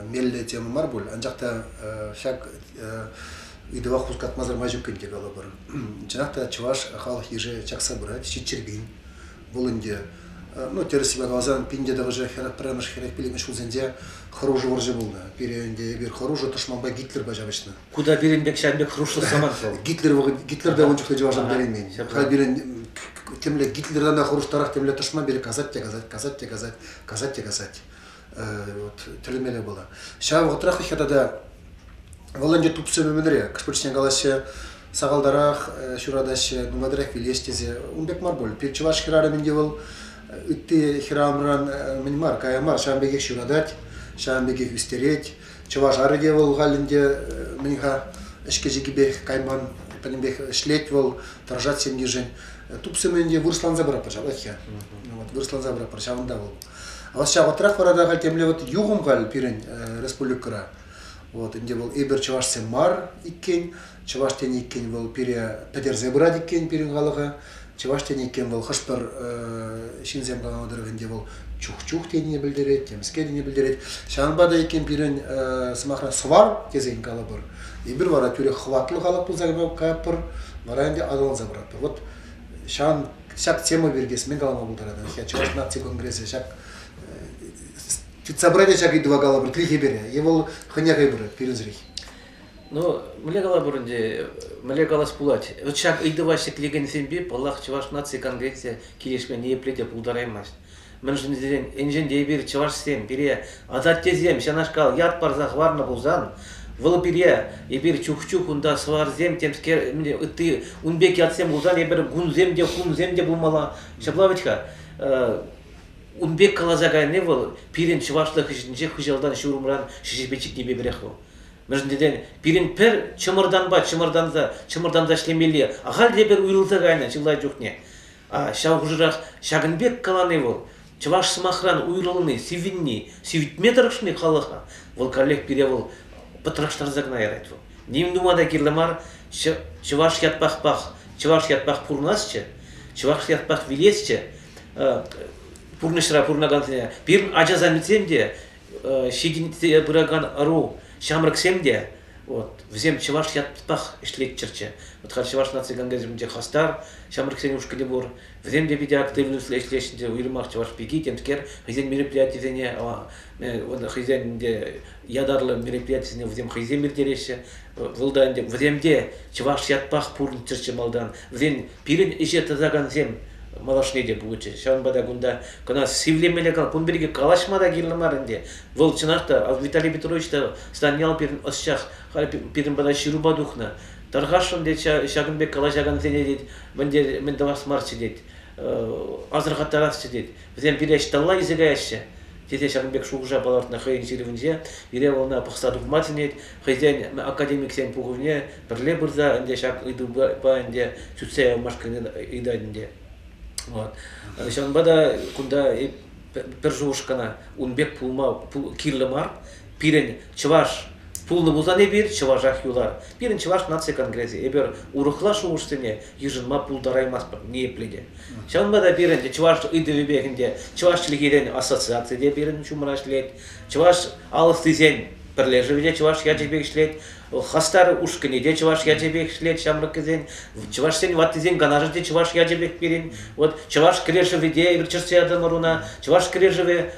мелле тема бар бұл. Анжақта шак идова хускат мазар мажукен деп ала бар. Жанақта чуваш халық еже чакса брать, чичербин. Бұл инде ну терсиба глазан пинде да уже херак прамаш херак пилимеш узенде хороший ворже был. Перенде бир хороший тошманба Гитлер бажабышны. Куда Беренбек Шанбек хороший заман был. Гитлер да он чухта жаважан беремен. Хай берен темле Гитлердан да хороший тарах темле тошман бере казать. Вот телемеле было. Сейчас вот трахи хатада Волонде тупсы меменре, кспочтен галасе сагалдарах, шурадасе, нумадрах вилестезе, унбек марбол. Перчеваш хирара мендевал, итти хирамран минмар, каямар, шамбеге шурадать, шамбеге истереть, чеваш аредевал галинде минха эшкежигибех кайман, понимбех шлетвал, торжать семьи жень. Тупсы менде вырслан забра пожалуйста. Вот вырслан забра пожалуйста. А вот сейчас вот трах варада гальтемле вот югум гал пирен республикара. Вот инде был эбер чаваш семар иккен, чаваш тен иккен был пире педерзе брат иккен пирен галага, чаваш тен иккен был хашпар шинзем галадыр инде был чух тен не билдерет, темске не билдерет. Шанбада иккен пирен смахра свар кезен галабыр. Эбер вара пире хватлы галап булзагы капыр, вара инде адал забрат. Вот шан шак тема бергес мен галама булдырады. Я чаваш нация конгрессе шак собрание шаги два галабр тлихи бере. Его ханяга бере перезрих. Ну, мне галабурнде, мне галас пулать. Вот шаг идывашек леген семби, Аллах чуваш нации конгрессе кирешмен не плете пулдараймаш. Мен же неден инжен дебир чуваш сем бере. Азат тезем шанашкал яд парзах варна булзан. Вол бере ебир чух унда свар зем темскер мне ты унбек ятсем булзан ебир гун земде булмала. Шаблавичка. Унбек калазага не был, пирен чувашлых ішінде хыжалдан шурумран шешепечік небе береху. Межден пирен пер чымырданда шлемелі, ағал дебер уйрылта гайна, жылай жоқне. Шау хыжырақ шагынбек каланы был, чуваш смахран уйрылыны, сивитметрышны халыха. Вол коллег пире был, патраштар загна ярайт был. Нем думада кирлемар, чуваш ятпах пурнасче, чуваш ятпах вилесче, Пурнышра пурнагантыня. Бир ажазан митсемде, шигинте бураган ару, шамраксемде, вот, взем чуваш ятпах ишлет черче. Вот хар чуваш нации гангазимде хастар, шамраксем ушкали бур, взем де биде активную слешлешінде уйрмах чуваш пиги, темскер, хизен мероприятие он хизен де ядарлы мероприятие взем хизен мертереше, вылданде, вземде чуваш ятпах пурн черче малдан, взем пирен иже тазаган зем, малашне деп учи. Шанбада гунда кана сивлемеле кал пунберге калашмада гирлмарынде. Вол чынакта Виталий Петрович та станял перин осчах, перин бада шируба духна. Таргашын де Шагынбек калашаган сене дит, мен давас марчы дит. Азырга тарас дит. Bizden bir eşitalla izleyişçe. Tete Şagınbek şuğuşa balartına xeyin sirvince, ire olna pıxsadık matinet, xeyzen akademik sen puğuvne, birle birza inde şak idu ba inde sütseye maşkını ida inde. Şan bada kunda пержушкана унбек пулма кирлемар пирен чываш пулны булса не бир чыважах юлар пирен чываш нация конгрессе эбер урухла шуштыне южынма пулдараймас не пледе шанбада пирен чываш идевебегинде чывашчылыгеден ассоциация де пирен чумрашлет чываш алыстызен Перлежевде чуваш ячебек шлет, хастар ушканеде чуваш ячебек шлет, шамракезен, чуваш сен ватизен ганажде чуваш ячебек пирин, вот чуваш крежевде ирчерсеядан маруна, чуваш крежеве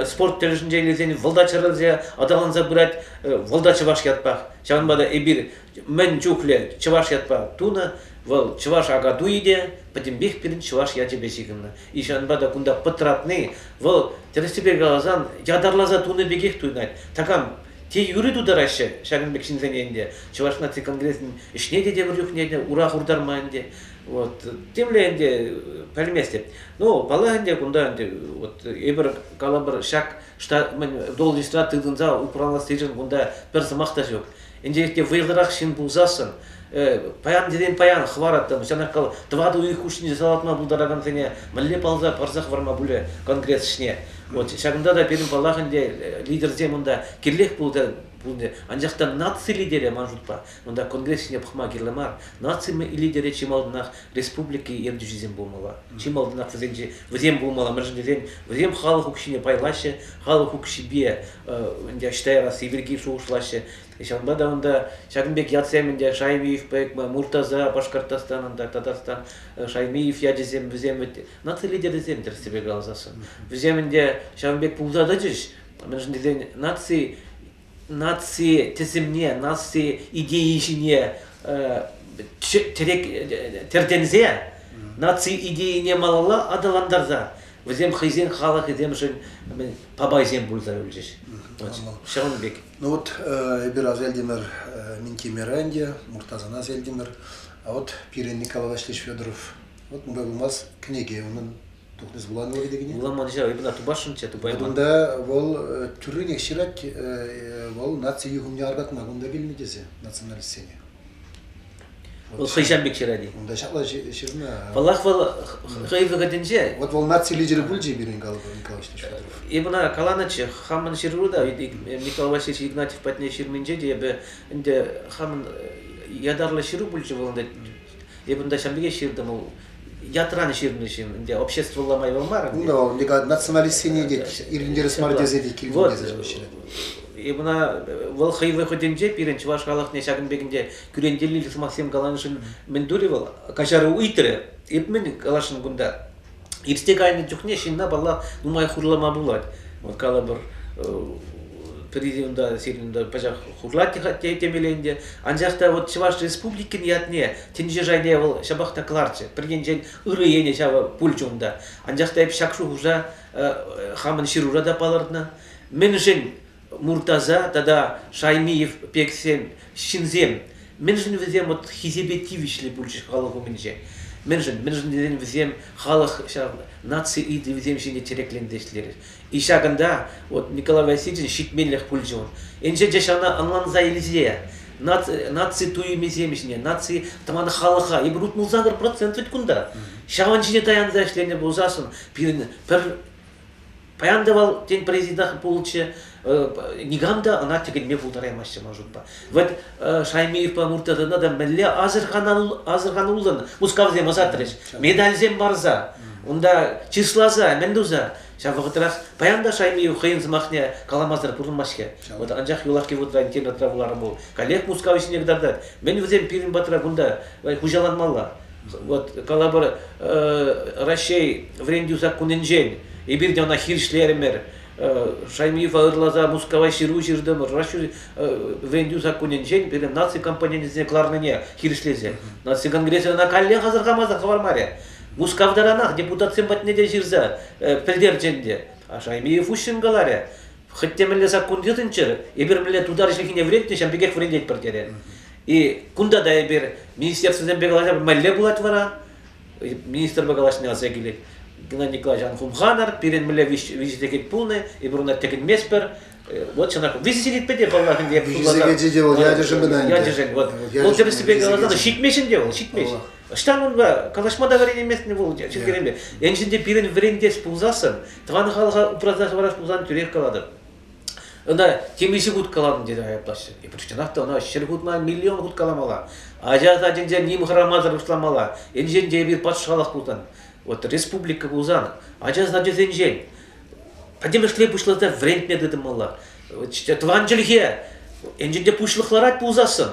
спорт тележинде лезен волдачарылзе адалан забрать волда чуваш ятпах. Шанбада эбир мен чухле чуваш ятпах туна, вол чуваш агадуиде, потембех пирин чуваш ячебесигна. И шанбада кунда патратны, вол терестебек галазан ядарлаза туны бегех туйнать. Такам те юры тударашы Шагынбек шинзененде, чуваш нации конгресsin ишнеде де врюхнеде, урах урдарманде, вот темленде пальместеп. Ну, баланде кунданде, вот эбер калабыр шак штат должностьта тыдынза управлас тежен кунда перса махта жок. Инде выйдырах шин булзасын. Паян деден паян хвараттым, жанакал тваду их ушни залатма булдараган сене, милле палза парзах варма буле конгресс шне. Вот шагында да перим палахынде лидер земунда кирлех булда булде. Анжакта нация лидери манжутпа. Мында конгрессине пхма кирлемар. Нация лидери чималдынах республики ердүжизем булмала. Чималдынах везем булмала мержден, везем халық укшине пайлаще, халық укшибе инде Штайра Сибирги шуышлашы. Шамба да онда Шагынбек Яцеминде Шаймиев бек Муртаза Башкортостанында Татарстан Шаймиев ядезем визем нация лидер дезем терсебе галзасы. Виземинде Шагынбек Пулзада жиш. Мен жинден нация теземне, нация идеишине тердензе, нация идеине малала адаландарза. Візем хизен халық едем жын пабайзем бұлза өлжеш. Шағынбек. Ну вот, Эбираз Эльдимир Минтимиранде, Муртазаназ Эльдимир, а вот Пирин Николаевич Федоров. Вот мы булмаз книги, он тухнес булан ой дегене. Буламан жа, ибна тубашынча тубайман. Бunda вол түріне ширак вол нация югумне аргатма, бunda келмедезе националистсене. Ол Хайжанбек ширади. Бunda шақла ширна. Валлах вал хайвы гаденже. Вот вол нация лидері бүлже Пирин Николаевич Федоров. Ибна каланачы хамын шируда, Николай Васильевич Игнатьев патне ширменже де инде хамын ядарлы ширу бүлже волында. Ибнда шамбеге ширдым ол ятраны ширнешим, инде общество ламай волмар. Ну, нека националистсене дед, ириндері смардезе де келмедезе ширады. Ибна вол хайвы ходенже Пирин Чуваш халықне Шагынбегінде күренделі Максим Галанышын мендури вол кашары уйтры. Ибмен калашын гунда. Ирстек айны жүхне шинна бала нумай хурлама булат. Вот кала бір президента сиринда пажақ хурлат темеленде. Анжақта вот Чуваш республикин ятне тенже жайне вол шабақта кларчы. Бірген жен ұры ене шава пульчунда. Анжақта еп шақшу хужа хамын ширура да палардына. Мен жен Муртаза, тогда Шаймиев, Пексем, Шинзем. Мен жен везем вот хизебетивишлі бульчы халықу менже. Мен жен везем халық нации иді везем жене тереклендешлері. И шагында вот Николай Васильевич шитмеллех пульчон. Энже жашана анланза елзе. Нации туй меземишне, нации таманы халыха. И брут мулзагыр процент өткүнда. Шаган жене таянза ішлене болзасын. Пір паяндавал тень президент получше нигамда она тегенме булдараймашчы мажутпа. Вот Шаймиев по Муртазана да мелле азырханулын мускавзе мазатреш. Медальзем барза. Унда числаза, мендуза. Шавагытрах паянда Шаймиев хейн замахне каламаздар пурмашке. Вот анжах юлахки вот интернет травларым бол. Коллег мускавичне гдардат. Мен везем пирин батра гунда хужаланмалла. Вот калабар Рашей врендюза куненжен. И бирде она хиршлеремер. Шаймиев ырлаза мускавай ширу жирдым, рашу вендю законенжен, перед нации компаниясіне кларныне хиршлезе. Нации конгрессе на коллег азырғамаза хавармаре. Мускавдаранах депутат симпатне де жирза придерженде. А Шаймиев ушин галаре. Хыттемеле закон дедінчер, ебір тудар жлихине вредне, шамбегек вредеть партере. И кунда да ебір министерство зембегалаша мәлле булат вара, министр багалашне алса келет. Геннадий Николаевич Хумханар, Пирин мле визитекет полный, и бруна текет меспер. Вот что нахуй. Визителит педе баллах инде. Визитекет делал, я держим беданде. Я держим. Вот. Вот тебе себе глаза, щитмешен делал, щитмеш. Штан он ба, калашма доверение мест не был, чекерембе. Энжинде Пирин вренде спулзасын, тван халха упраздах вараш пулзан тюрек каладыр. Онда темиши гуд каладын деді аяплашы. И почтенақта она шергутма миллион гуд каламала. Ажат аденже ним храмазар ушламала. Энжинде бир патшалах пултан. Вот республика Бузан, а сейчас на день. Подем шли пушло за время меды мала. Тванджелье, энджинде пушло хлорать Бузасан.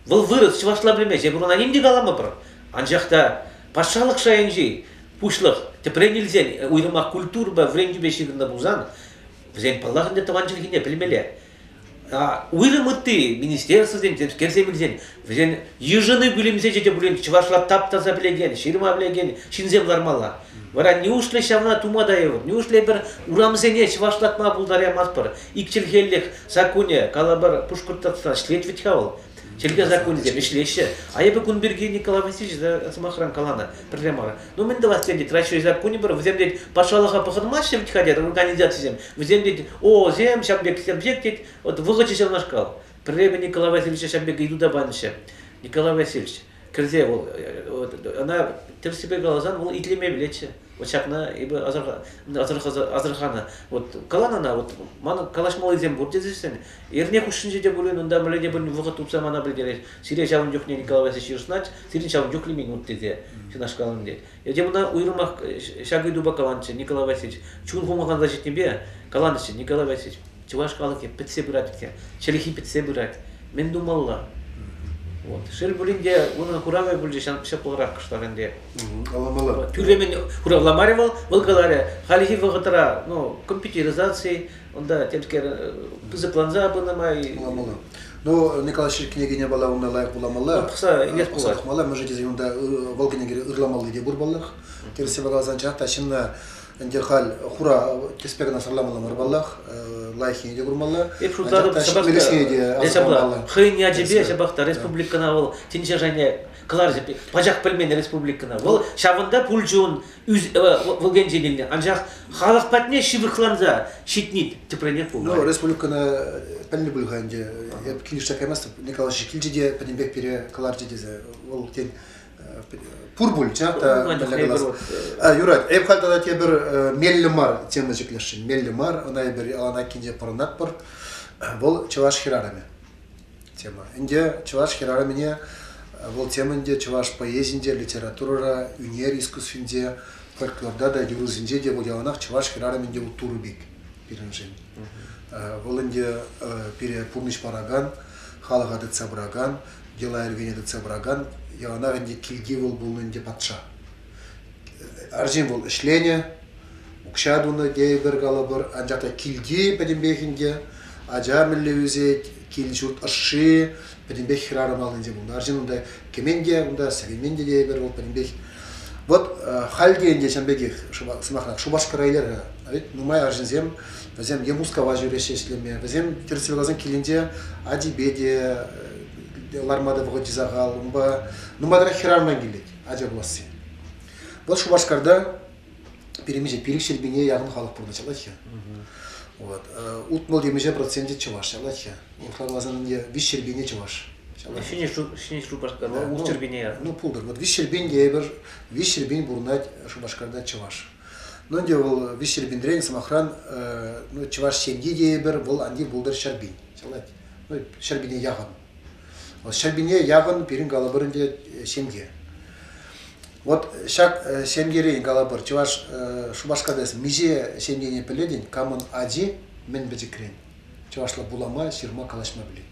Вол вырос, чего шла блемеш, я говорю, на ним не галама про. Анжахта пашалах шаенджи, пушлах, те нельзя, уйрама культурба, время бешиг на Бузан. Взять палах не тванджелье не племеле. Уйрам ты, министерство день, керсем день, взять ежены были мзети блин, чвашла тапта за блеген, ширма блеген, шинзем лармала. Вара не ушли шавна тумадаев, не ушли бер урамзене чвашлатма булдаря маспар, икчелхеллех законе, калабар пушкуртатса шлет витхавал. Челге законе мишлеше. А я бы кунберги Николай Васильевич да самохран калана проблема. Ну мен да вас теди трачу законе бер вземдет пашалаха пахадмашев витхадят организациям. Вземдет о зем шабек субъект вот выгочил наш кал. Пребе Николай Васильевич шабек иду да банше. Николай Васильевич Крзе она терсибе глазан вол итлеме билече. Очакна ибо азырхана вот каланана вот мана калашмал изем бурдезесен ерне кушинже де булен унда мледе булен вуга тупса мана билдереш сире чавын жок не Николай Васильевич знать сире чавын жок лимин утте шинаш каланде еде мына уйрмак шагыду бакаланчы Николай Васильевич чун хумаган защитнебе каланчы Николай Васильевич чуваш калыке питсе брат ке челихи питсе брат мен думалла вот шел булинде уна куравай булже шапылрак кыштагенде Аламала. Тюремен хуравламаривал, волгаларе, халихи вагатара, ну, компьютеризации, он да, темкер, запланза бынамай. Аламала. Ну, Николай Шир княгиня была унда лайк буламала. Пса, илес булат. Мала, мы же дези унда волкинегер ырламалы де бурбаллах. Терсе багазан чакта шинна Индихал хура теспегна сарламала марбаллах лайхи де бурмалла. И шутлады сабахта. Хын я тебе сабахта республикана ол тинчажане кларже пажак пельмен республикана. Ол шавында пульжун үз волгенженилне. Анжак халық патне шивыхланза шитнит тепренет бул. Ну, республикана пельне булганде. Я килиштак эмас Николай Шикилжи де пенебек пере кларже дезе. Ол тен Пурбуль, чакта Юрат, эп халтада те бир меллимар тема жиклешин. Меллимар, она бир ана кинде парнат бар. Бул чуваш хирарами. Тема. Инде чуваш хирарамине бул теманде чуваш поэзинде, литературара, өнер искусствинде, фольклорда да юрузинде де бул яванак чуваш хирараминде утурубик биринжин. Бул инде пере пурниш параган, халагады цабраган, дела эргенеде цабраган, яванак инде килги бул инде патша. Аржин бул ишление, укшадуны дейбер галабыр, анжакта килги педимбехинде, ажамилле үзе килжурт аши, педимбех хирарамал инде бул. Аржин унда кеменде, унда сагименде дейбер бул педимбех. Вот хальге инде чамбеги смахнак шубашкарайлер, нумай аржинзем, вазем емускава жюрешешлеме, вазем терсевгазан килинде адибеде лармада вготизагал, нумадра хираман гилет, ажа буласы. Вот Шубашкарда перемеже перекшелбине ягын халық бурначалахи. Вот. Утмол демеже проценте чуваш чалахи. Информазанне вишербине чуваш. Шини Шубашкар, утчербине. Ну пулдыр. Вот вишербин дебер, вишербин бурнать Шубашкарда чуваш. Но де ол вишербиндрен самохран, ну чуваш семьи дебер, вол анди булдыр шарбин. Чалахи. Ну шарбине ягын. Вот шарбине ягын перин галабырынде семьи. Вот шак семьгери галабыр чуваш Шубашкадас миже семьене пеледин камон ади мен бежикрен. Чувашла булама сирма калашма билет.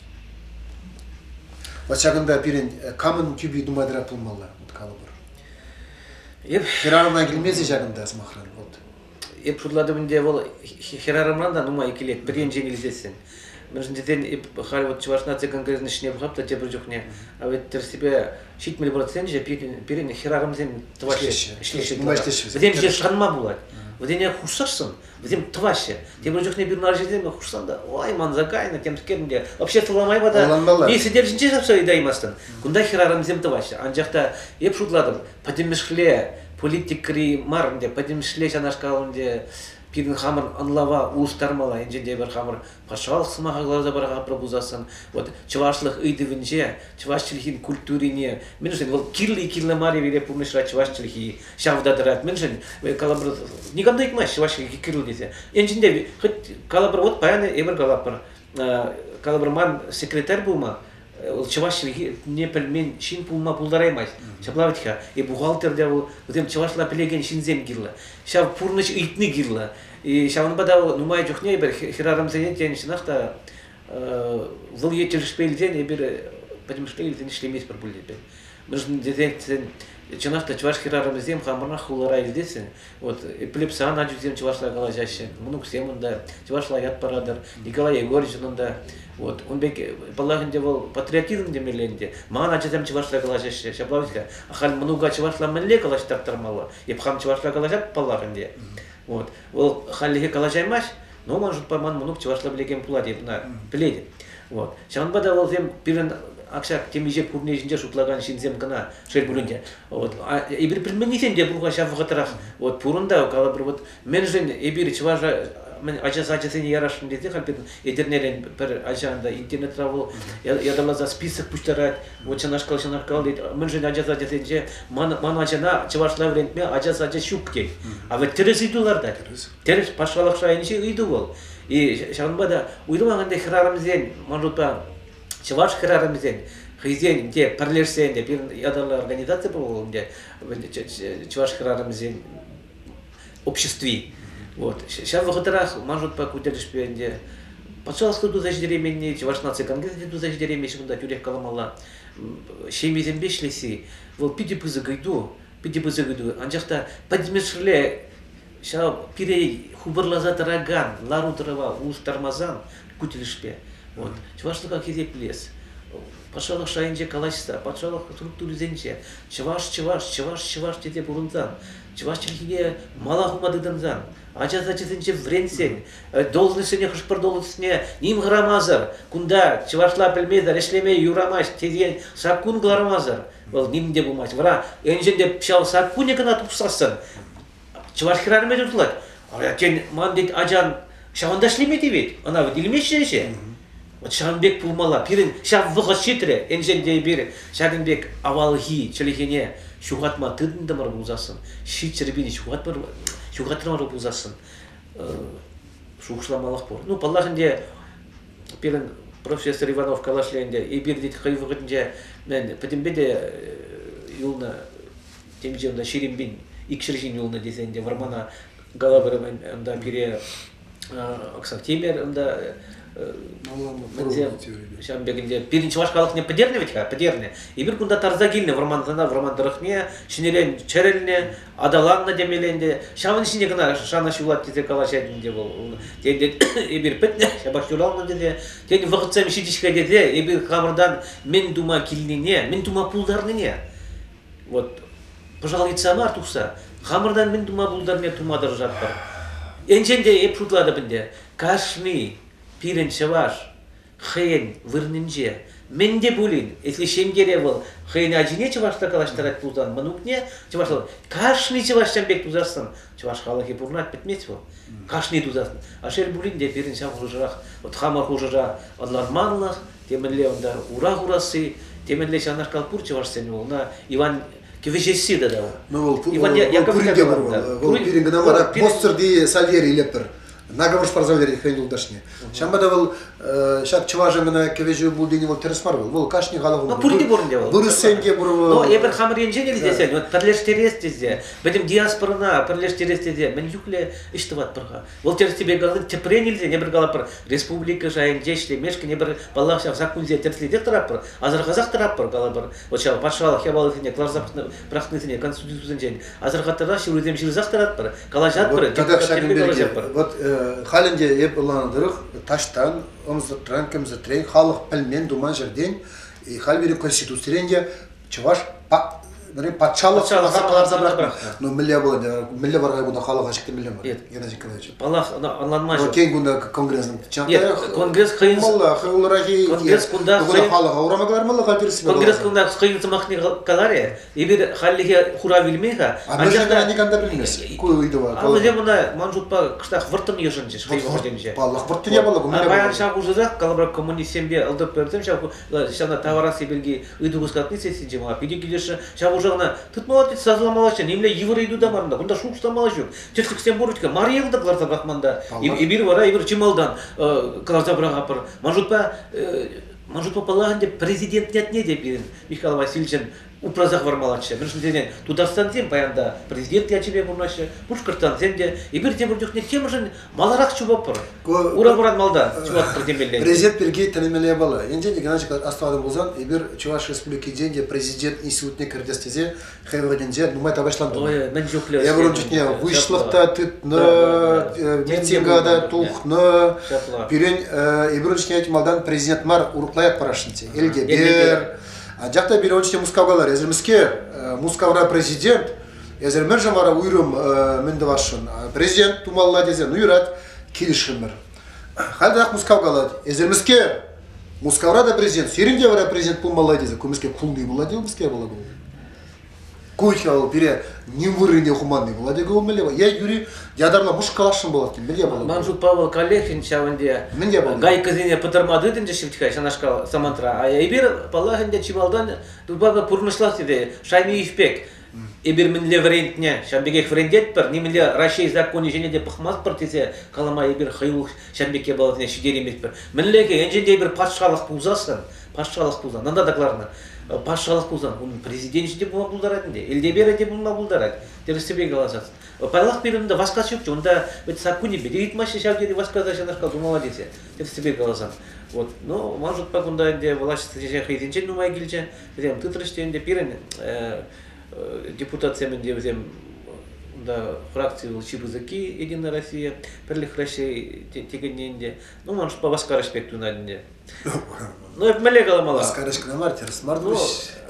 Вот шагында перин камон тюби думадра пулмалла вот галабыр. Хирарамна келмезе шагында смахран вот. Еп шудладымынде ол хирарамнан да нума икилет бірен жеңілзесін. Межден вот чувашна конгрессный шне бхапта те брюхне, а ведь терсибе шитмели процент же перен хирарамзем тваше шлеше. Вдем же шанма булат. Вдене хушсарсын, вдем тваше. Те брюхне бирнаржедем хушсанда. Ой манзакайна тем скернде. Вообще таламай вода. Не сидержинче запсой даймастан. Кунда хирарамзем тваше. Анжахта еп шудладым. Падемишле политикри марнде, падемишле шанашкалынде Пирин хамыр анлава устармала, инженде бір хамыр пашалық сымаға глаза барға пробузасын. Вот чувашлық ыйдывынже, чувашчылхин культурине. Меншін, ол кирлі мари вере помешра чувашчылхи шавдадырат. Меншін, калабыр, никамда икмай чувашчылхи кирл десе. Инженде, хоть калабыр, вот паяны эбір калабыр. Калабыр ман секретарь булма. Чувашчылхи не пельмен шин пулма пулдараймайс. Шаплавитха, и бухгалтер дяву, вот им чувашла пелеген шинзем гирла. Шав пурныч итни гирла. И шаван бадау нумай жухне бер хирарам зенетен шинахта выл етершпейлден бер подимшпейлден шлемес бір булдебе. Нужно дезен чинахта чуваш хирарам зем хамарна хулара издесен. Вот эпилепсия на жузем чувашла галажаще. Мунук семунда чувашла ят парадар. Николай Егорович онда вот он бек балагын девал патриотизм демеленде. Мана чатам чувашла галажаще. Шаблавитка. Ахал много чувашла мелле галаштартармала. Епхам чувашла галажат палагынде. Вот, ол халлихе калажаймаш, но может поман мунук чувашла билеген пулат епна биледи. Вот, шанбада ол зем пирен акшак темиже пурнежинде шутлаган шинзем гана шер булунде. Вот, и бир пирменисен де булга шавгатарах. Вот, пурунда калабыр вот менжен эбир чуважа мен ажасын ярашын десе халбет эдернелен бір ажанда интернет травыл ядалаза список пуштарат вот чанашкал дейт мен же ажасынже ман ажана чывашла врентме ажа шук дейт а вот терес идуларда терес пашалак шайынче иду бол и шанбада уйдумаганда хирарымызден мажутпа чываш хирарымызден хизен де парлерсен де бир ядалар организация был де чываш хирарымызден обществе. Вот. Сейчас в Хатарах может покутать шпенде. Пожалуйста, тут заждеременни, чуваш нация конгресс тут заждеременни, шумда тюрек каламала. Шемизем бешлиси. Вот пиди пызы гайду. Анжахта подмешле. Ша пирей хубарлаза тараган, лару трава, уж тормозан, кутилишпе. Вот. Чуваш как иде плес. Пашалах шайынже калашса, пашалах структуризенче. Чуваш теде бурунзан. Чуваш чехиге малахумадыданзан. Ажазачысынче вренсен, должностьне хышпыр должностьне ним грамазар, кунда чувашла пельмезар, эшлемей юрамаш, тезен сакун гларамазар, ол нимде булмаш. Вара энженде пшал сакуне гана тупсасын. Чуваш хирарме tutulат. А тен мандит ажан шаванда шлемети бит. Ана дилмешеше. Вот Шанбек пулмала, пирин шав вғыз шетре, энженде бир Шагынбек авалхи челехене шугатма тыдындамар булзасын. Шитчербини шугатмар булзасын. Шугшламалах бор. Ну, паллахынде пирин профессор Иванов калашленде и бир дит хайвыгынде мен петимбеде юлна темжемда ширимбин икширжин юлна десенде вармана галабырым анда пире аксак темер анда Шамбегінде пиринчи башкалык не подерне ведь подерне. И бир кунда тарзагилне вармандарахне, шинелен черелне, адаланна демеленде. Шамын ишине гына шана шулат тизе калашадинде бол. Теде и бир петне шабашулална деде. Теде вакытсам шидишке деде, и бир камырдан мен дума килнине, мен дума пулдарныне. Вот пожалуйста мартуса. Камырдан мен дума пулдарне тумадар жатпар. Энженде эп шутлады бинде. Кашни пирен чаваш, хейн вырнинже, менде булин, если шемгере был, хейн аджине чавашта калаштарат пулдан, манукне, чавашта, кашни чаваш шамбек тузарсан, чаваш халахи пурнат петмет был, кашни тузарсан, а шер булин де пирен чав хужарах, вот хамар хужара, адларманлах, теменле онда урасы, теменле шанаш калпур чаваш сенул, на Иван кевежеси да дал. Ну, Иван Яковлевич был, пирен гнамара, постер ди Сальери лепер. Наговор спарзавлери хренил дашне. Шамбада был шат чуважемена кевежу булдини вол тересмар был. Вол кашни галагу. Ну пурди борнде вол. Бурусенге бур. Но ебер хамренжени десен. Вот перлештерес дезе. Бедем диаспорна перлештерес дезе. Мен юкле иштеват пырга. Вол терс тебе галын тепренилзе не бер галапыр. Республика жайын жешле мешке не бер баллах закунзе терсли декторапыр. Азыр казак тарапыр галапыр. Вот шал патшалык ябалыгыне кларзапны практыкыне конституциясен. Азыр катара шурузем шилзак тарапыр. Калажатпыр. Вот халинде еп уландырык таштан омзытран кемзытрен халық пілмен думан жерден и халбери конституциянде чуваш патшалық қалар забрак. Но миллия болады, миллия барга буда халық ашыкты миллия бар. Геннадий Николаевич. Балах анланмай. Но кен гунда конгрессның чанта. Конгресс кыйын. Молла, хылраги. Конгресс кунда халық аурамаглар молла калдырсы. Конгресс кунда кыйын тымакны каларе. Ибир халлиге хура билмейха. Анжада никанда билмес. Кой идова. А вот мына манжутпа кыштак выртын ешенче. Балах выртын я балагу. Баян шагу жызак калабрак коммунистембе алдып бердим шагу шана товарасы белги ыдугускатны сесинче мага пидикилеше шагу жагына тытмалат сазламалача немле евро иду да барында кунда шукстамалачу тетик сен боручка мариялда кларса брахманда и бир вара и бир чималдан кларса брахапыр манжутпа палаганде президент нет не деп бирин Михаил Васильевич упразах вармалача мен шунден Тутарстан тем баянда президент я тебе бурнаше Пушкартан земде и бир тем бурдюк не тем же маларак чубапыр ура буран малда чубат предемелен президент бирге тенемеле бала энде Геннадий Астадым булзан и бир Чуваш республики денде президент институтне кирдестезе хайваденде нумай табашланды ой мен жокле я бурун житне вышлыкта тытны митингада тухны бирен и бурун житне малдан президент мар уруклаят парашынте элге бер А жакта бир очте мускавгалар, эзермиске мускавра президент, эзермер жамара уйрым менде башын. Президент тумалла дезен уйрат килишимер. Халдак мускавгалар, эзермиске мускавра да президент, сиринде бара президент тумалла дезе, кумиске кулный була дел миске була бул. Койтка ол пере немвырыне хуманный была дега умелева. Я юри ядарла мушкалашын болады. Менде было. Манжут Павел Калехин шаванде гай казине патармады динде шифтха шанашка самантра. А ибир палахинде чималдан дубага пурмышлах диде шайми ишпек. Ибир минле варентне шамбеге френдет пер нимле Россия законы женеде пахмас партисе калама ибир хайул шамбеке балатне шидеремет пер. Минлеге энженде ибир патшалык пузасын. Патшалык пуза. Нанда дакларна. Патшалык пуза. Он президент жде була булдаратынде. Элде береде була булдарат. Терсебе галасат. Пайлах беринде васкасып, онда бит сакуни берит маши шавдери васказа шанашка молодец. Терсебе галасат. Вот, но может пакунда инде власть же хейдинче нумай гилче. Дем тытрыштенде пирен депутациямен девзем да фракции Чибызаки Единая Россия перлих Россия тегенненде. Ну может по васка респекту наденде. Ну это малегала мала. Васка респекту на мартир смардуш.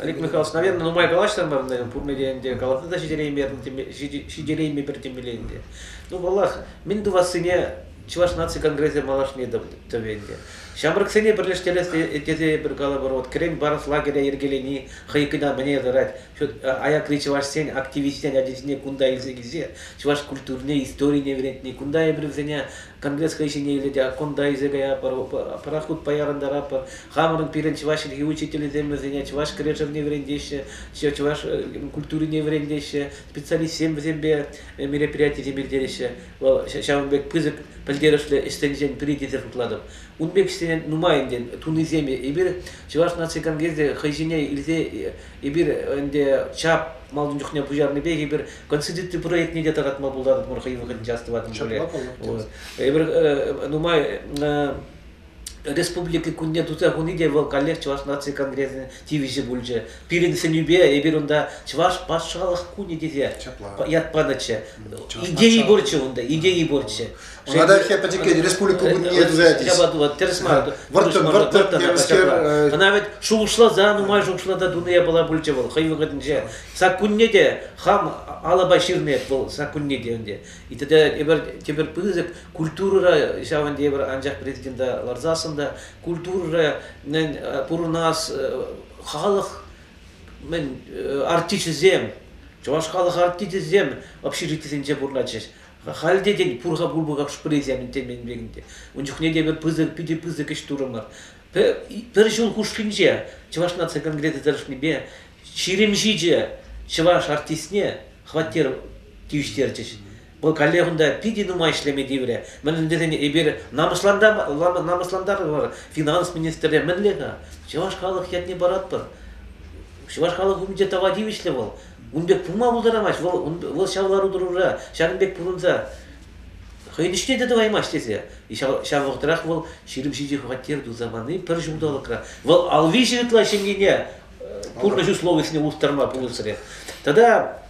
Олег Михайлович, наверное, ну мой галаштан бар, наверное, пурмеденде галаты да шидерейме бертемеленде. Ну валлах, мен ду вас сыне Чуваш нации конгрессе малаш не довенде. Шамрак сыне бірлештелес тезе бір гала бар, вот крен барыс лагеря ергелени, хайкына мне зарать. Аяк ли чуваш сен активистен адесіне кунда илзегизе, чуваш культурне истории не врентне, кунда ебревзене конгресс хайшине иледе, акунда изегая парахут паярандара пар, хамрын пирен чуваш илги учители землезене, чуваш крешер не врендеше, чуваш культуры не врендеше, специалист зембе мероприятие земельдереше, шамбек пызык пальдерешле истенжен придетер футладов. Унбек стенен нумайнден Туниземе ибир чуваш нации конгрессе хайжине илзе ибир энде чап малдын жухне пужарны беги ибир конституция проект не детарат мабулдат мурхай выход частыват боле. Ибир нумай республики кунне тута куниде вол коллег чуваш нации конгрессе тивиже бульже пирин сенюбе ибир онда чуваш пашалых куни дизе ятпаначе идеи борче онда идеи борче. Надо хепатике республику кунне тузаетесь. Я баду терсмар. Она ведь шушла за ну май шушла да дуния была бульче вол хай выгоднже. Сакуннеде хам алабаширне был сакуннеде онде. И тогда ибир теперь пызык культура шаванде ибир анжак президента Ларзасын культура мен пурнас халық мен артичизем чуваш халық артичизем общежитиесинче бурначеш халде ден пурга булбуга шпрезем темен бегинде унжухне де бир пызык пиде пызык иш турумар бир жол хушкинже чуваш нация конгресс зарышны бе ширемжиже чуваш артисне хваттер тивиштерчеш. Бұл коллегында пиди нумай ишлеме дейбіре. Мен деден ебер намысландар бар, финанс министрі мінлеға. Чеваш халық ятне барат бар. Чеваш халық умде тавадив ишле бол. Унбек пума бұлдарамаш, ол шавлар удыружа, шағынбек пұрынза. Хайнышне деді ваймаш десе. Шавлықтырақ ол ширім жиде хваттер ду заманы пір жумдалықра. Ол алви жігітла шенгене пұрны жу словесіне ұлттарма пұлысыре. Тогда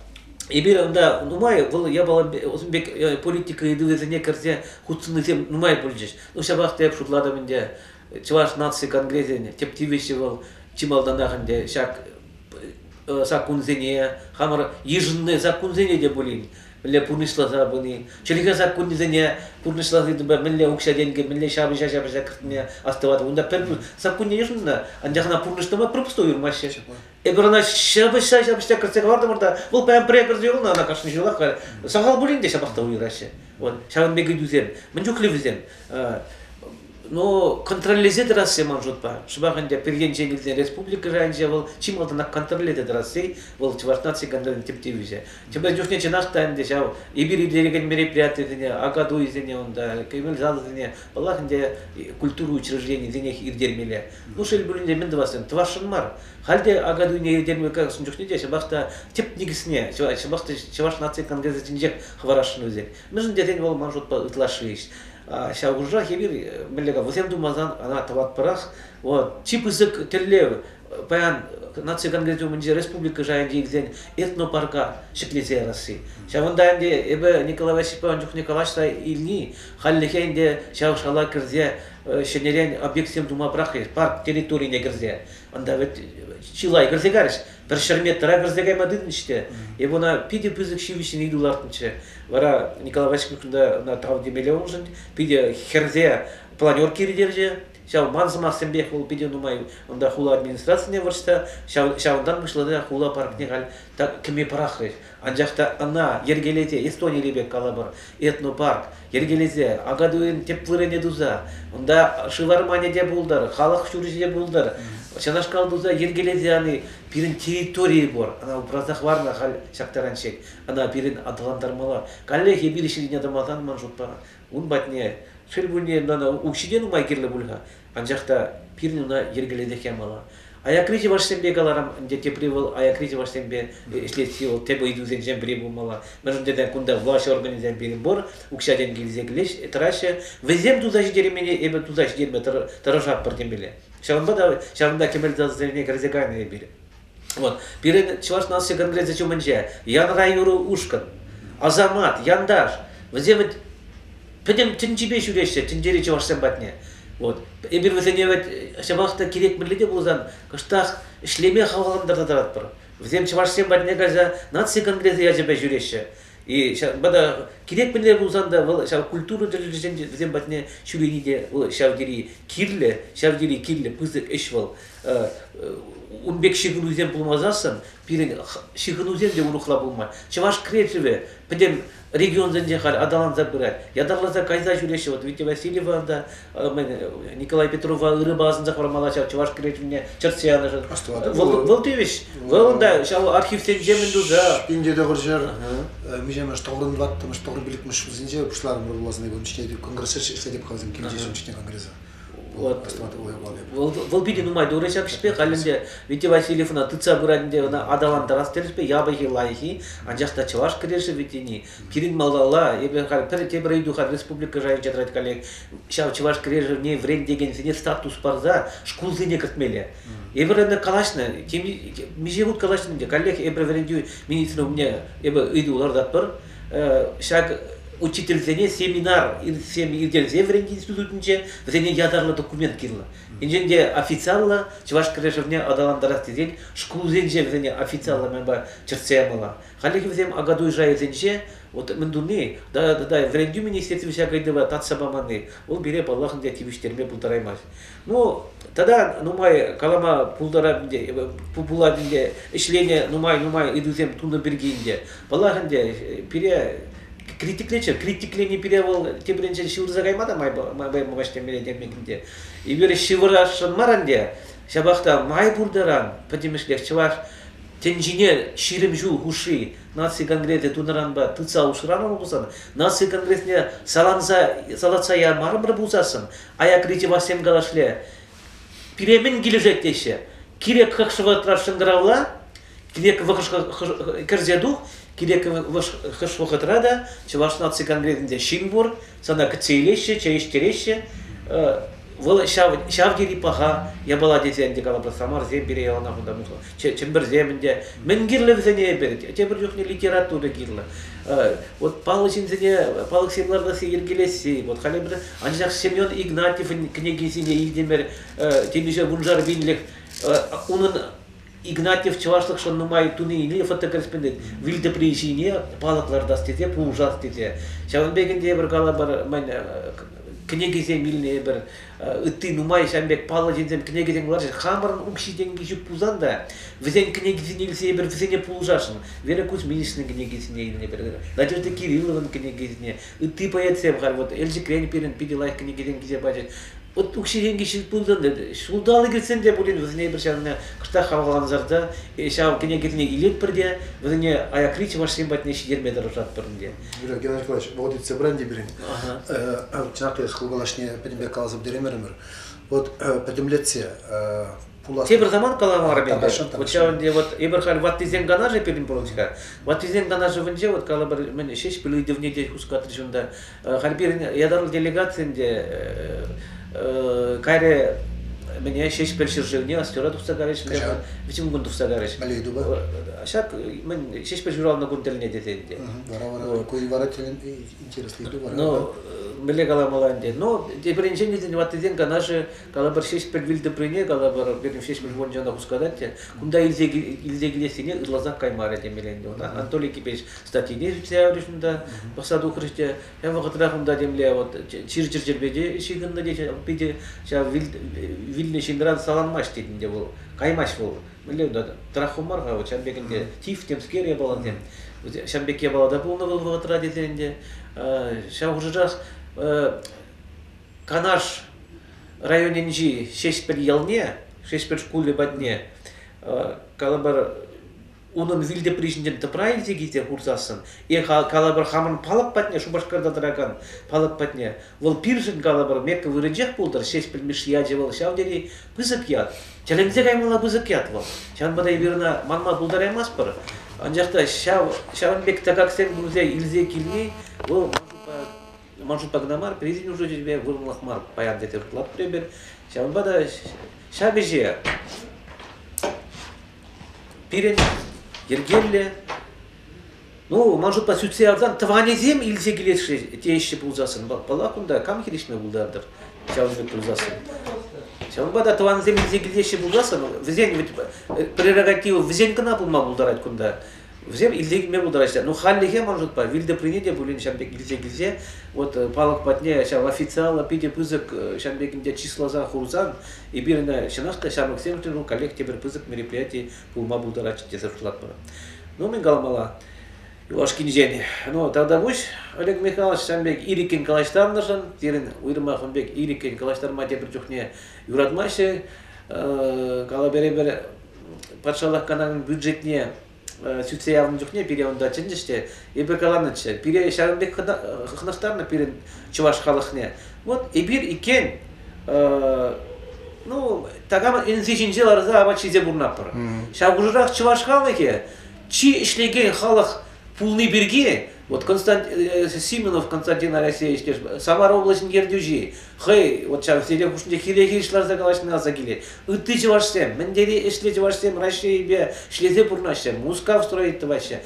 ибир анда нумай был я бала озбек политика идывезене керсе хутсынызем нумай бульжеш. Ну шабах теп шутлада менде чуваш нации конгрессене тептивеше был чималданахынде шак сакунзене хамар ежинне сакунзене де булин. Милле пурнышла за буни. Челига сакунзене пурнышла дебе милле укшаденге милле шабыша кыртне астывады. Унда перпу сакунне ежинна андахна пурныштыма пропустой юрмаще. Эбрана шабыша кыртсе барды мурда. Бул пәм прекырды юлна ана кашны жылак. Сагал булинде шабакта уйраще. Вот шагын беги дүзем. Мен жуклевизем. Но контролизет Россия может па. Шбаханде президент республика раньше был чималда на контролизет Россия был чвартнадцать гондон тептивиже. Тебе жухне чинахтан дешав. Ибири делеген мероприятия дене, агаду изене онда, кемел зал дене, балаханде культуру учреждений денег ирдермеле. Ну шел булинде мен двасен. Твашын мар. Халде агаду не ирдермеле как сунжухне деше бахта теп нигисне. Шбахта чваш нации конгресс тинжек хварашын узе. Мен деден бол может па ытлашыш. Шаугужа хебир миллега возем думазан она тават парах вот чипызык терлев паян нация конгрессе менже республика жайынде илзен этнопарка шиклесе Россия. Шавындаенде эбе Николай Васильевич Николаевичта илни халлехенде шаушала кирзе шенерен объектсем дума брахи парк территорийне кирзе. Анда вет чилай кирзе гариш. Bir şermettara kırzdegaymadın işte. Buna pide pızık şivişin idulартынче. Вара Николай Васильевич на тав демеле olsun. Pide herze planör kiridерже. шау манзымақ сенбек ол пиде нумай онда хула администрацияне выршта шаудан вышло да хула паркне галь так кеме парахреш анжакта ана ергелете Эстония лебек калабар этнопарк ергелезе агадуен теплырене дуза онда шылармане де булдар халық шурже булдар шанашкал дуза ергелезе аны пирин территории бор ана упразах варна хал шактаранчек ана пирин адаландармала каллехи биришине дамазан манжутпа ун батне шелбуне нана укшиден умайкерле бульга анжакта пирнуна ергеледе кемала аякрити вашсембе галарам дете привел аякрити вашсембе следствие ол тебе идузен жем прибумала междеден кунда власть организен бирбор укшаден гилзеглеш траше везем туда ждеремене эбе туда ждерме таражап портембеле шаванда кемелда зерне грезегане бир вот пирен чваш нас конгресс зачуманже ян райюру ушкан азамат яндаш везем педем тинчибе шуреше тинжери чвашсем батне вот эбир везеневет шабахта керек миллете булзан кыштах ишлеме халгандар тарат бар везем чвашсем батне газа нация конгресс яжебе журеше и бада керек милле булзан да шав культуру дележен везем батне шурениде шавдери кирле пызык эшвал унбек шигынузен булмазасын пирен шигынузен де урухла булма чваш кретеве педем регион зендехаль адалан забирать. Я дарлаза кайза журеше вот Витя Васильева да Николай Петрова рыбазын захвармала чаваш кретвне черсияны же. Волтевич. Волда шау архив сенжеминду да. Инде да гуржар мижемаш тогрын ваттымыш тогры биликмиш зенже бушларым буласыны бунчне конгресс эшлеп казым кимже шунчне конгресса. Вот, волбиди нумай дурачак шпе халинде Витя Васильевна тыца буранде на адалан тарастерспе ябахи лайхи анжакта чаваш киреше витини кирин малала ебе хал перете брейду хал республика жай жатрат коллег шав чаваш киреше не врен деген сине статус парза шкулзине катмеле эбренде калашна теми мижевут калашнде коллег эбревренду министр у меня эбе идулар датпар шаг учитель зене семинар идел зевренди институтунче зене ядарлы документ кирла. Инженде официально чваш крешевне адаландарас тизен школ зенже зене официально менба черцемала. Халих взем агаду жай зенже вот мендуни да вренду министерство всякайдыва татсабаманы. Ол бире баллахынде тивиштерме пултараймас. Ну тогда нумай калама пулдарабинде пупуладинде ишление нумай идузем туна бергинде. Баллахынде пире критиклене перевел тебренчен шивыр загаймада май мабаште мередемекинде. И бере шивырашын маранде шабахта май бурдаран подемешлек чаваш тенжине ширим жу хуши нация конгрессе тунаранба тыца ушрана булсан нация конгрессне салатса я мармыр булсасын аяк рити васем галашле пиремен гилежеттеше кирек хакшыватрар шыңгыравла кирек кырзедух кирек хышвахатрада чаваш нация конгрессінде шинбур сана кцейлеше чаиштереше шавгери паха я была дезенде калабра самар зем бере ялана худа мухла чембер земенде мен гирле зене бер тебер жохне литература гирла вот палычин зене палык семларда сергелеси вот халебр анжак Семен Игнатьев княгизине Игдемер темиже бунжар бинлек унун Игнатьев чавашлык шоннумай туни или фотокорреспондент вилде приезжине палыкларда стезе пулжар стезе шавынбегенде бер калабар мен княгизем милне бер ытты нумай шамбек палы жинзем княгизем ларжы хамырын укшиден кишип пузанда везен княгизин илсе бер везене пулжашын Веракус министрин княгизине илне бер Надежда Кирилловна княгизине ытты поэтсем хар вот элжи крен пирен пиделай княгизен кизе бажет вот укшиден кишип пузанда шулдалы келсен де булин везене бер шаны кышта халган зарда шав княгизине илет бірде везене аякрич вашем батне шидерме дорожат бірінде Геннадий Николаевич, вот это бренди берем. Чакты схулгалашне педембек калзып деремермер. Вот педемлетсе пулас. Тебір заман каламар бенде. Вот шавынде вот ебірхал ваттизен гана же перин порочка. Ваттизен гана же вынже вот калабар мен шеш пилуйдевне де хускатыр жунда. Халберин ядарыл делегациянде кайре меня шеш перширжевне астера тухсагареш мен вичим гун тухсагареш. Малейду ба. Шак мен шеш перширал на гунтелне дезенде. Вара кой вара телен интересный ду вара. Но меле каламаланде. Но теперенчен дизен ватызен канаже калабар шеш первилде прине калабар берем шеш миллион жана хускадатте. Кунда илзегилесине ырлазак каймара демеленде. Анатолий Кипеш статьи изучающunda посаду христе. Я вакытрахында демле вот чир-чир-чирбеде шигында дече биде ша вилне шиндран саланмаш дединде бул. Каймаш бул. Меле да трахумарга вот чамбекинде тиф темскере баландем. Шамбекке балада болны был вакытра дезенде. Шаужырах Канаш районенжи 6 ялне, 6 школе бадне, калабар унын вилде прижинден тыпрай зегизе курсасын, и калабар хамын палып батне, шубашкарда драган палып батне, вол пиржин калабар мекка вырыджах булдар, 6 миш яджи вол шавдери пызык яд, чалензе гаймала пызык яд вол, чан бадай верна манма булдар эмас пыр, анжақта шаванбек такаксен грузе илзе килни, вол Манжут пагнамар, президент уже тебе вырнлахмар, паян детер плат прибер, шаванбада шабеже, пирен, ергелле, ну, манжут по сюце авдан, таванезем илзе гилеши, те еще пулзасын, балакунда, кам хиришме булдардыр, шаванбек пулзасын. Шаванбада таванезем илзе гилеши пулзасын, везень, прерогативу, везень кана пулма булдарать кунда. Взем илдегиме булдарачта. Ну халлиге может па вилде принеде булин шамбек илзе вот палок патне шав официала пиде пызык шамбекинде числа за хурзан и бирна шанашка шамбек семтен коллектив пызык мероприятий пулма булдарачте зашлат пара. Ну мен галамала Ивашкин жени. Ну тогда буш Олег Михайлович шамбек ирикен калаштарнышын терин уйрма ханбек ирикен калаштарма те бир жухне юратмашы кала беребер патшалык каналын бюджетне Сюце явно жухне переонда чендиште, и бекаланыче, пере шарымбек хнахтарна перед чуваш халахне. Вот и бир и кен, ну тагам инзижинжел арза абачизе бурнапыр. Шагужрах чуваш халахе, чи ишлеген халах пулны бирге, вот Сименов Константин Алексеевич, Самара областын ердюжи, хей, вот сейчас все кушнде хилеги ишлар загалашны азагиле. Ты чувашсем, мендери ишле чувашсем, Россия шлезе бурнашем, Мускав строит вообще,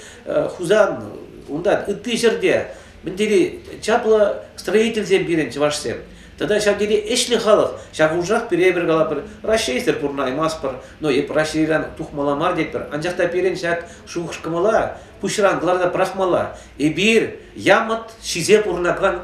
Хузан, унда, ты жерде, мендери чапла строительзем бирен чувашсем. Тогда шавдери эшли халах, шагужах перебер галапыр, Россия бурнай маспыр, но и Россиядан тухмаламар депер, анжакта перен шак шухшкамала, пушран гларда прахмала, и бир ямат шизе бурнакан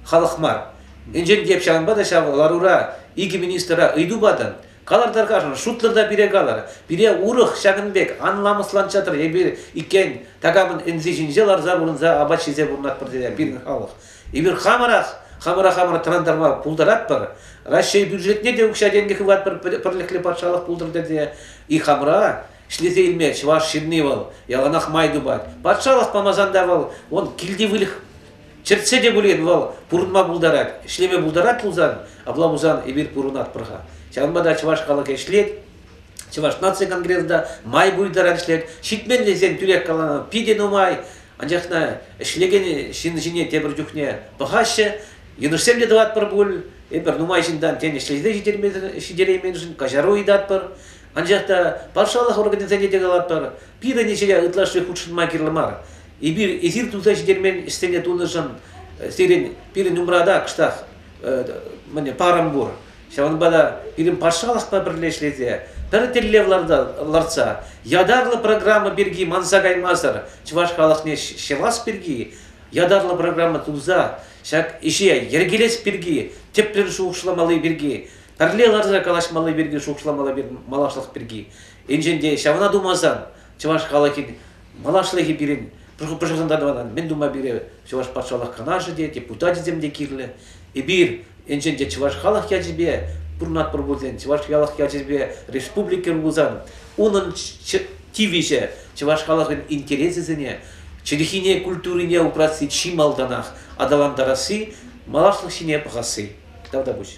халахмар. Инжен деп шамбада шав ларура, иги министра идубадан, калардар кажан, шутларда бире галар, бире урых шагынбек, анламыслан чатыр, и бир икен тагамын энзижинже ларза бурнза абат шизе бурнак пырдея бир халах. И бир Хамара трандарма пулдарат пар. Россия бюджетне де укша деньги хват парлехле патшалых пулдар деде. И хамара шлезе илме чваш шиднивал. Яланах майдубат. Патшалых помазандавал. Он килдивылих черце де булен вал. Пурнма пулдарат. Шлеме пулдарат пулзан. Абламузан и бир пурунат прха. Чанбада чваш халаке шлет. Чваш нация конгрессда май буйдарат шлет. Шитмен лезен тюрек калана пиден умай. Анжахна шлеген шинжине тебір жүхне бағашы. Юношсем де дават пар бул, эпер нумай жиндан тени шлезде шидереймен жин, кажару идат пар. Анжақта патшалық организация дегалат пар, пира нечеля ытлашы худшын макерлымар. И бир эзир туза шидермен стене тулышын, стерен пирин умрада кыштақ, мане парам бур. Шаванбада пирин патшалық па бірлешлезе, бір теллевларда ларца, ядарлы программа берги мансагай мазар, чваш халықне шелас берги, ядарлы программа туза, шак ишия ергелес берги, теплер шуқшламалы берги, тарлеларза калашмалы берги, шуқшламалы берги, малашлық берги. Энженде шавана думазан, чваш халықин малашлығы берин, пұршықсандардывадан, мен дума бере, чваш патшалық канажы де, депутат земде кирлі, и бир, энженде чваш халық яджибе, пурнат пұрбузен, чваш халық яджибе, республика рузан, унын тивише, чваш халықын интересізіне, Черехине культурине упраси чималданах, адаландарасы, малашлық шине пахасы. Давда буш.